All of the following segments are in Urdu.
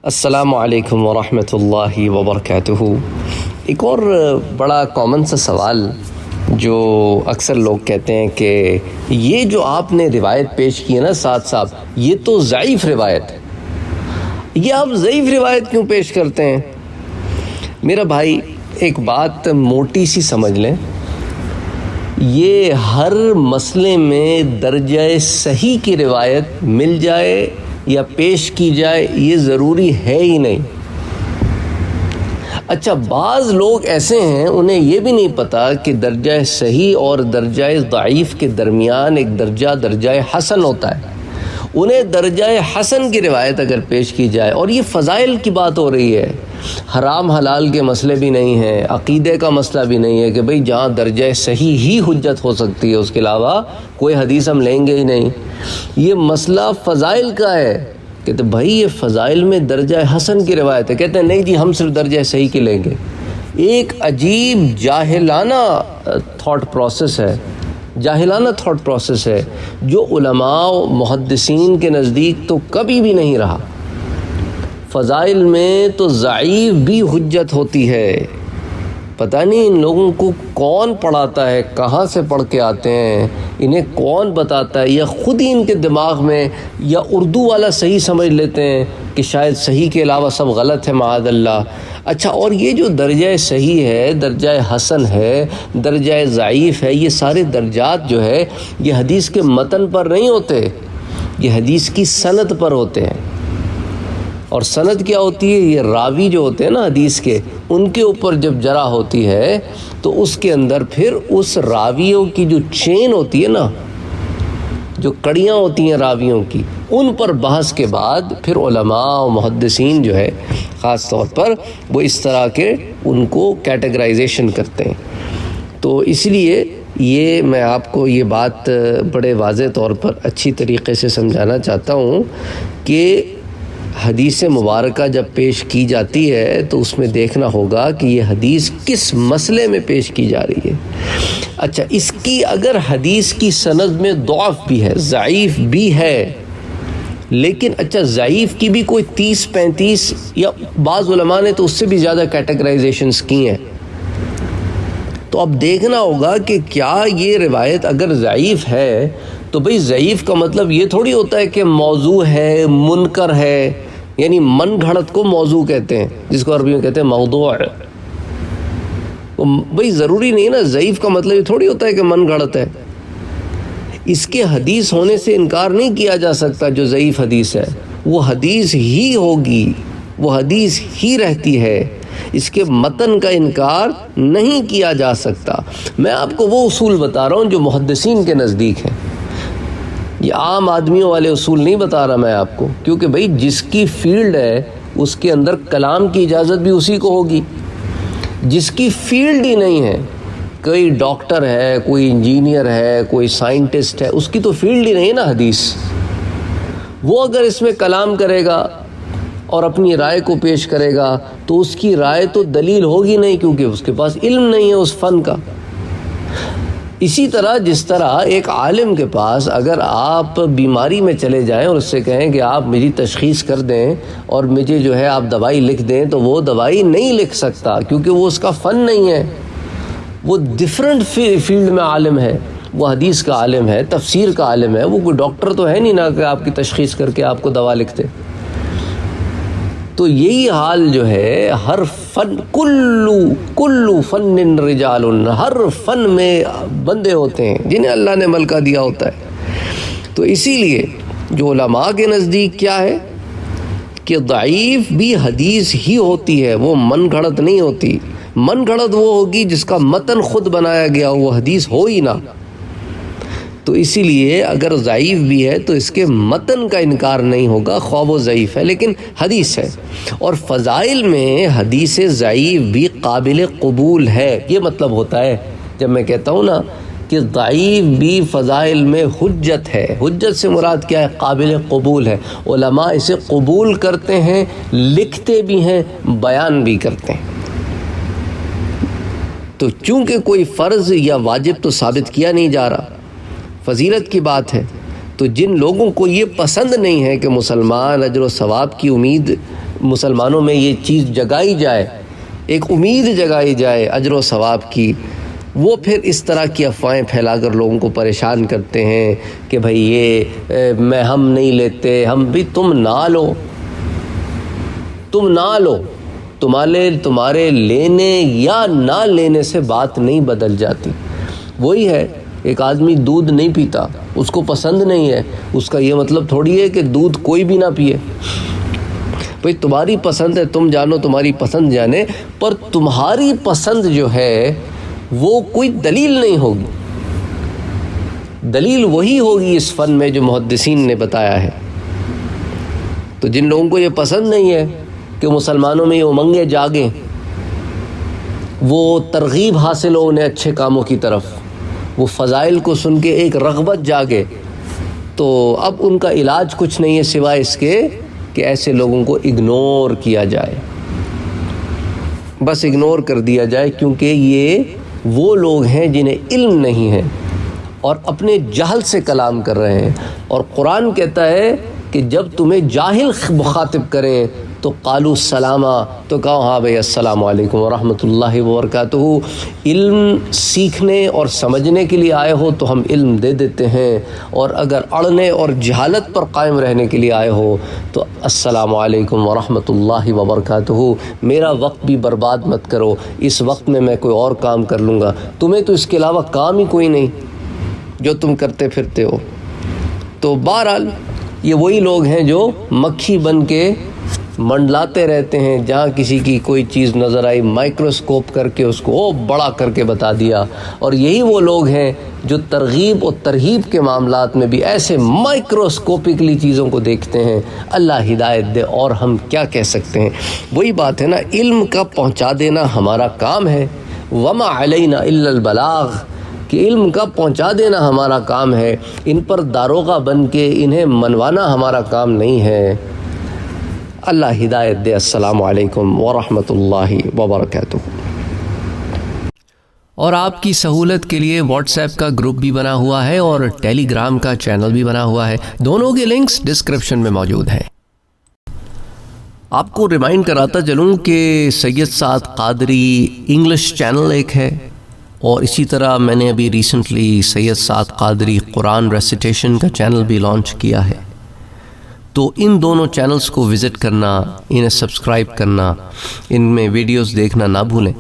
السلام علیکم ورحمۃ اللہ وبرکاتہ۔ ایک اور بڑا کامن سا سوال جو اکثر لوگ کہتے ہیں کہ یہ جو آپ نے روایت پیش کی ہے نا ساتھ صاحب، یہ تو ضعیف روایت ہے، یہ آپ ضعیف روایت کیوں پیش کرتے ہیں؟ میرا بھائی ایک بات موٹی سی سمجھ لیں، یہ ہر مسئلے میں درجہ صحیح کی روایت مل جائے یا پیش کی جائے یہ ضروری ہے ہی نہیں۔ اچھا، بعض لوگ ایسے ہیں انہیں یہ بھی نہیں پتہ کہ درجہ صحیح اور درجہ ضعیف کے درمیان ایک درجہ حسن ہوتا ہے۔ انہیں درجہ حسن کی روایت اگر پیش کی جائے، اور یہ فضائل کی بات ہو رہی ہے، حرام حلال کے مسئلے بھی نہیں ہیں، عقیدے کا مسئلہ بھی نہیں ہے کہ بھئی جہاں درجہ صحیح ہی حجت ہو سکتی ہے اس کے علاوہ کوئی حدیث ہم لیں گے ہی نہیں، یہ مسئلہ فضائل کا ہے۔ کہتے بھائی یہ فضائل میں درجہ حسن کی روایت ہے، کہتے ہیں نہیں جی ہم صرف درجہ صحیح کی لیں گے۔ ایک عجیب جاہلانہ تھاٹ پروسیس ہے، جاہلانہ تھاٹ پروسیس ہے جو علماء و محدثین کے نزدیک تو کبھی بھی نہیں رہا۔ فضائل میں تو ضعیف بھی حجت ہوتی ہے۔ پتہ نہیں ان لوگوں کو کون پڑھاتا ہے، کہاں سے پڑھ کے آتے ہیں، انہیں کون بتاتا ہے، یا خود ہی ان کے دماغ میں یا اردو والا صحیح سمجھ لیتے ہیں کہ شاید صحیح کے علاوہ سب غلط ہے معاذ اللہ۔ اچھا، اور یہ جو درجہ صحیح ہے، درجہ حسن ہے، درجہ ضعیف ہے، یہ سارے درجات جو ہے یہ حدیث کے متن پر نہیں ہوتے، یہ حدیث کی سند پر ہوتے ہیں۔ اور سند کیا ہوتی ہے؟ یہ راوی جو ہوتے ہیں نا حدیث کے، ان کے اوپر جب جرح ہوتی ہے تو اس کے اندر پھر اس راویوں کی جو چین ہوتی ہے نا، جو کڑیاں ہوتی ہیں راویوں کی، ان پر بحث کے بعد پھر علماء و محدثین جو ہے خاص طور پر وہ اس طرح کے ان کو کیٹیگرائزیشن کرتے ہیں۔ تو اس لیے یہ میں آپ کو یہ بات بڑے واضح طور پر اچھی طریقے سے سمجھانا چاہتا ہوں کہ حدیث مبارکہ جب پیش کی جاتی ہے تو اس میں دیکھنا ہوگا کہ یہ حدیث کس مسئلے میں پیش کی جا رہی ہے۔ اچھا، اس کی اگر حدیث کی سند میں ضعف بھی ہے، ضعیف بھی ہے، لیکن اچھا ضعیف کی بھی کوئی 30-35 یا بعض علماء نے تو اس سے بھی زیادہ کیٹیگرائزیشنز کی ہیں، تو اب دیکھنا ہوگا کہ کیا یہ روایت اگر ضعیف ہے تو بھئی ضعیف کا مطلب یہ تھوڑی ہوتا ہے کہ موضوع ہے، منکر ہے، یعنی من گھڑت کو موضوع کہتے ہیں، جس کو عربی میں کہتے ہیں موضوع۔ بھئی ضروری نہیں نا، ضعیف کا مطلب یہ تھوڑی ہوتا ہے کہ من گھڑت ہے۔ اس کے حدیث ہونے سے انکار نہیں کیا جا سکتا، جو ضعیف حدیث ہے وہ حدیث ہی ہوگی، وہ حدیث ہی رہتی ہے، اس کے متن کا انکار نہیں کیا جا سکتا۔ میں آپ کو وہ اصول بتا رہا ہوں جو محدثین کے نزدیک ہیں، یہ عام آدمیوں والے اصول نہیں بتا رہا میں آپ کو، کیونکہ بھئی جس کی فیلڈ ہے اس کے اندر کلام کی اجازت بھی اسی کو ہوگی۔ جس کی فیلڈ ہی نہیں ہے، کوئی ڈاکٹر ہے، کوئی انجینئر ہے، کوئی سائنٹسٹ ہے، اس کی تو فیلڈ ہی نہیں ہے نا حدیث، وہ اگر اس میں کلام کرے گا اور اپنی رائے کو پیش کرے گا تو اس کی رائے تو دلیل ہوگی نہیں، کیونکہ اس کے پاس علم نہیں ہے اس فن کا۔ اسی طرح جس طرح ایک عالم کے پاس اگر آپ بیماری میں چلے جائیں اور اس سے کہیں کہ آپ میری تشخیص کر دیں اور مجھے جو ہے آپ دوائی لکھ دیں، تو وہ دوائی نہیں لکھ سکتا، کیونکہ وہ اس کا فن نہیں ہے، وہ ڈیفرنٹ فیلڈ میں عالم ہے، وہ حدیث کا عالم ہے، تفسیر کا عالم ہے، وہ کوئی ڈاکٹر تو ہے نہیں نا کہ آپ کی تشخیص کر کے آپ کو دوا لکھ دے۔ تو یہی حال جو ہے ہر فن، کلو فن رجال، ہر فن میں بندے ہوتے ہیں جنہیں اللہ نے ملکہ دیا ہوتا ہے۔ تو اسی لیے جو علماء کے نزدیک کیا ہے کہ ضعیف بھی حدیث ہی ہوتی ہے، وہ من گھڑت نہیں ہوتی۔ من گھڑت وہ ہوگی جس کا متن خود بنایا گیا ہو، وہ حدیث ہو ہی نہ۔ تو اسی لیے اگر ضعیف بھی ہے تو اس کے متن کا انکار نہیں ہوگا، خواہ وہ ضعیف ہے لیکن حدیث ہے۔ اور فضائل میں حدیث ضعیف بھی قابل قبول ہے، یہ مطلب ہوتا ہے جب میں کہتا ہوں نا کہ ضعیف بھی فضائل میں حجت ہے۔ حجت سے مراد کیا ہے؟ قابل قبول ہے، علماء اسے قبول کرتے ہیں، لکھتے بھی ہیں، بیان بھی کرتے ہیں۔ تو چونکہ کوئی فرض یا واجب تو ثابت کیا نہیں جا رہا، فضیلت کی بات ہے، تو جن لوگوں کو یہ پسند نہیں ہے کہ مسلمان اجر و ثواب کی امید مسلمانوں میں یہ چیز جگائی جائے، ایک امید جگائی جائے اجر و ثواب کی، وہ پھر اس طرح کی افواہیں پھیلا کر لوگوں کو پریشان کرتے ہیں کہ بھئی یہ ہم نہیں لیتے، ہم بھی تم نہ لو، تمہارے لینے یا نہ لینے سے بات نہیں بدل جاتی۔ وہی ہے، ایک آدمی دودھ نہیں پیتا، اس کو پسند نہیں ہے، اس کا یہ مطلب تھوڑی ہے کہ دودھ کوئی بھی نہ پیے۔ بھئی تمہاری پسند ہے، تم جانو، تمہاری پسند جانے، پر تمہاری پسند جو ہے وہ کوئی دلیل نہیں ہوگی۔ دلیل وہی ہوگی اس فن میں جو محدثین نے بتایا ہے۔ تو جن لوگوں کو یہ پسند نہیں ہے کہ مسلمانوں میں یہ امنگیں جاگیں، وہ ترغیب حاصل ہو انہیں اچھے کاموں کی طرف، وہ فضائل کو سن کے ایک رغبت جاگے، تو اب ان کا علاج کچھ نہیں ہے سوائے اس کے کہ ایسے لوگوں کو اگنور کیا جائے، بس اگنور کر دیا جائے، کیونکہ یہ وہ لوگ ہیں جنہیں علم نہیں ہے اور اپنے جہل سے کلام کر رہے ہیں۔ اور قرآن کہتا ہے کہ جب تمہیں جاہل مخاطب کریں تو قالوا السلامہ، تو کہو ہاں بھئی السلام علیکم ورحمۃ اللہ وبرکاتہ۔ علم سیکھنے اور سمجھنے کے لیے آئے ہو تو ہم علم دے دیتے ہیں، اور اگر اڑنے اور جہالت پر قائم رہنے کے لیے آئے ہو تو السلام علیکم ورحمۃ اللہ وبرکاتہ، میرا وقت بھی برباد مت کرو، اس وقت میں کوئی اور کام کر لوں گا، تمہیں تو اس کے علاوہ کام ہی کوئی نہیں جو تم کرتے پھرتے ہو۔ تو بہرحال یہ وہی لوگ ہیں جو مکھی بن کے منڈلاتے رہتے ہیں، جہاں کسی کی کوئی چیز نظر آئی مائکروسکوپ کر کے اس کو بڑا کر کے بتا دیا، اور یہی وہ لوگ ہیں جو ترغیب اور ترہیب کے معاملات میں بھی ایسے مائکروسکوپکلی چیزوں کو دیکھتے ہیں۔ اللہ ہدایت دے، اور ہم کیا کہہ سکتے ہیں۔ وہی بات ہے نا، علم کا پہنچا دینا ہمارا کام ہے، وما علینا الا البلاغ، کہ علم کا پہنچا دینا ہمارا کام ہے، ان پر داروغہ بن کے انہیں منوانا ہمارا کام نہیں ہے۔ اللہ ہدایت دے۔ السلام علیکم ورحمۃ اللہ وبرکاتہ۔ اور آپ کی سہولت کے لیے واٹس ایپ کا گروپ بھی بنا ہوا ہے اور ٹیلی گرام کا چینل بھی بنا ہوا ہے، دونوں کے لنکس ڈسکرپشن میں موجود ہیں۔ آپ کو ریمائنڈ کراتا چلوں کہ سید سعد قادری انگلش چینل ایک ہے، اور اسی طرح میں نے ابھی ریسنٹلی سید سعد قادری قرآن ریسیٹیشن کا چینل بھی لانچ کیا ہے۔ تو ان دونوں چینلز کو وزٹ کرنا، انہیں سبسکرائب کرنا، ان میں ویڈیوز دیکھنا نہ بھولیں۔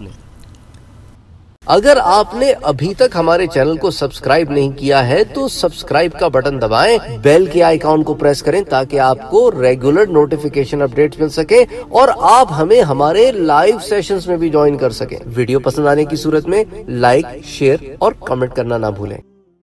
اگر آپ نے ابھی تک ہمارے چینل کو سبسکرائب نہیں کیا ہے تو سبسکرائب کا بٹن دبائیں، بیل کے آئیکن کو پریس کریں تاکہ آپ کو ریگولر نوٹیفیکیشن اپڈیٹس مل سکے اور آپ ہمیں ہمارے لائیو سیشنز میں بھی جوائن کر سکیں۔ ویڈیو پسند آنے کی صورت میں لائک، شیئر اور کمنٹ کرنا نہ بھولیں۔